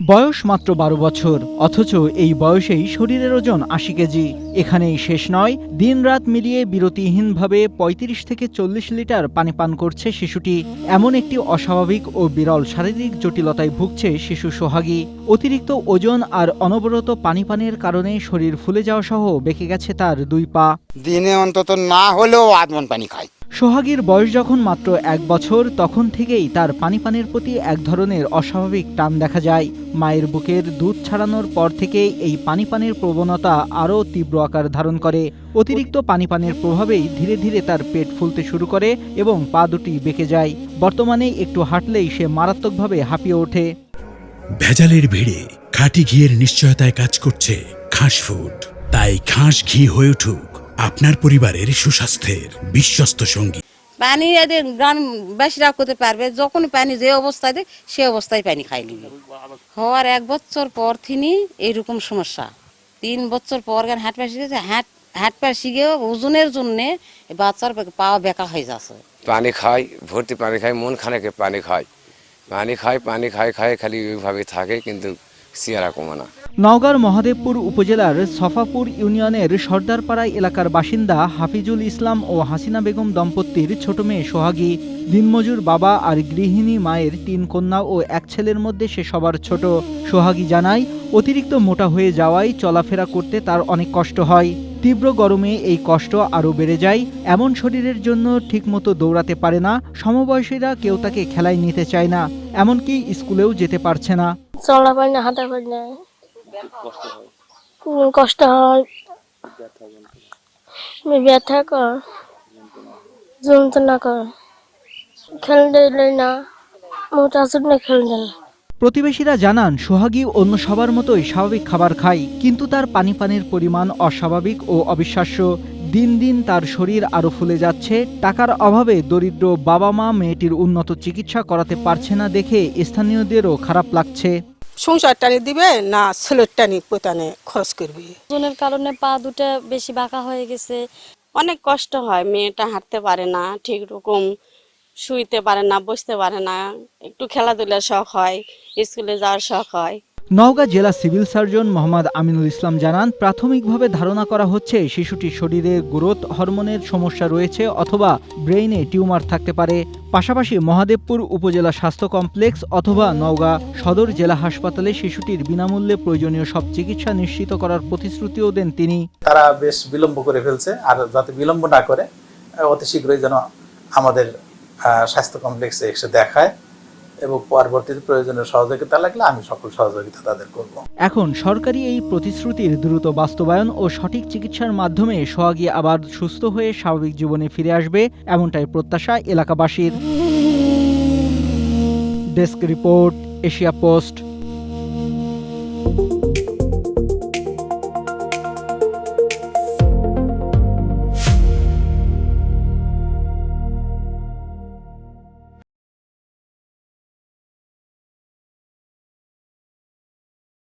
বয়স মাত্র ১২ বছর, অথচ এই বয়সেই শরীরের ওজন ৮০ কেজি। এখানেই শেষ নয়, দিনরাত মিলিয়ে বিরতিহীনভাবে ৩৫ থেকে ৪০ লিটার পানি পান করছে শিশুটি। এমন একটি অস্বাভাবিক ও বিরল শারীরিক জটিলতায় ভুগছে শিশু সোহাগী। অতিরিক্ত ওজন আর অনবরত পানি পানের কারণে শরীর ফুলে যাওয়া সহ বেঁকে গেছে তার ২ পা। দিনে অন্তত না হলেও আধ মণ পানি খাই। সোহাগীর বয়স যখন মাত্র ১ বছর, তখন থেকেই তার পানি পানের প্রতি এক ধরনের অস্বাভাবিক টান দেখা যায়। মায়ের বুকের দুধ ছাড়ানোর পর থেকেই এই পানি পানের প্রবণতা আরও তীব্র আকার ধারণ করে। অতিরিক্ত পানি পানের প্রভাবেই ধীরে ধীরে তার পেট ফুলতে শুরু করে এবং পা দুটি বেঁকে যায়। বর্তমানে একটু হাঁটলেই সে মারাত্মকভাবে হাঁপিয়ে ওঠে। ভেজালের ভিড়ে খাঁটি ঘিয়ের নিশ্চয়তায় কাজ করছে খাস ফুড। তাই খাস ঘি হয়ে উঠুক আপনার পরিবারের সুস্বাস্থ্যের বিশ্বস্ত সঙ্গী। পানি গ্রামবাসীরা করতে পারবে, যখন পানি যে অবস্থায় দেয় সে অবস্থায় পানি খাই নিবে। হওয়ার ১ বছর পর থেকে এইরকম সমস্যা। ৩ বছর পর হাঁটপা শিখেছে, হাঁটপা শিখেও ওজনের জন্য বাচ্চার পা বেঁকা হয়ে যাচ্ছে। পানি খাই, ভর্তি পানি খাই, মন খানেকে পানি খাই, পানি খাই খালি ওইভাবে থাকে, কিন্তু সিয়ারা কমে না। নওগাঁর মহাদেবপুর উপজেলার সফাপুর ইউনিয়নের সর্দারপাড়া এলাকার বাসিন্দা হাফিজুল ইসলাম ও হাসিনা বেগম দম্পতির ছোট মেয়ে সোহাগী। দিনমজুর বাবা আর গৃহিণী মায়ের ৩ কন্যা ও ১ ছেলের মধ্যে সে সবার ছোট। সোহাগী জানায়, অতিরিক্ত মোটা হয়ে যাওয়ায় চলাফেরা করতে তার অনেক কষ্ট হয়। তীব্র গরমে এই কষ্ট আরও বেড়ে যায়। এমন শরীরের জন্য ঠিকমতো দৌড়াতে পারে না। সমবয়সীরা কেউ তাকে খেলায় নিতে চায় না, এমনকি স্কুলেও যেতে পারছে না। চলা পারি না, হাঁটা পারি না, কষ্ট হয়, ব্যথা কর, যন্ত্রণা কর, খেলতে না, মোটা ছোট না খেলতে না। প্রতিবেশীরা জানান, সোহাগী অন্য সবার মতোই স্বাভাবিক খাবার খায়, কিন্তু তার পানি পানের পরিমাণ অস্বাভাবিক ও অবিশ্বাস্য। দিন দিন তার শরীর আরও ফুলে যাচ্ছে। টাকার অভাবে দরিদ্র বাবা মা মেয়েটির উন্নত চিকিৎসা করাতে পারছে না দেখে স্থানীয়দেরও খারাপ লাগছে। সংসার টানি দিবে না ছেলের টানি পোতানে খরচ করবে। ওজনের কারণে পা দুটো বেশি বাঁকা হয়ে গেছে। অনেক কষ্ট হয়, মেয়েটা হাঁটতে পারে না, ঠিক রকম শুইতে পারে না, বসতে পারে না, একটু খেলাধুলার শখ হয়, স্কুলে যাওয়ার শখ হয়। নওগাঁ জেলা সিভিল সার্জন মোহাম্মদ আমিনুল ইসলাম জানান, প্রাথমিকভাবে ধারণা করা হচ্ছে শিশুটির শরীরে গ্রোথ হরমোনের সমস্যা রয়েছে অথবা ব্রেইনে টিউমার থাকতে পারে। পাশাপাশি মহাদেবপুর উপজেলা স্বাস্থ্য কমপ্লেক্স অথবা নওগাঁ সদর জেলা হাসপাতালে শিশুটির বিনামূল্যে প্রয়োজনীয় সব চিকিৎসা নিশ্চিত করার প্রতিশ্রুতিও দেন তিনি। তারা বেশ বিলম্ব করে ফেলছে, আর যাতে বিলম্ব না করে অতি শীঘ্রই যেন আমাদের স্বাস্থ্য কমপ্লেক্সে এসে দেখায় এবং পরবর্তীতে প্রয়োজনীয় সহযোগিতা লাগলে আমি সকল সহযোগিতা তাদের করব। এখন সরকারি এই প্রতিশ্রুতির দ্রুত বাস্তবায়ন ও সঠিক চিকিৎসার মাধ্যমে সোহাগী আবার সুস্থ হয়ে স্বাভাবিক জীবনে ফিরে আসবে, এমনটাই প্রত্যাশা এলাকাবাসীর। Desk report, Asia post.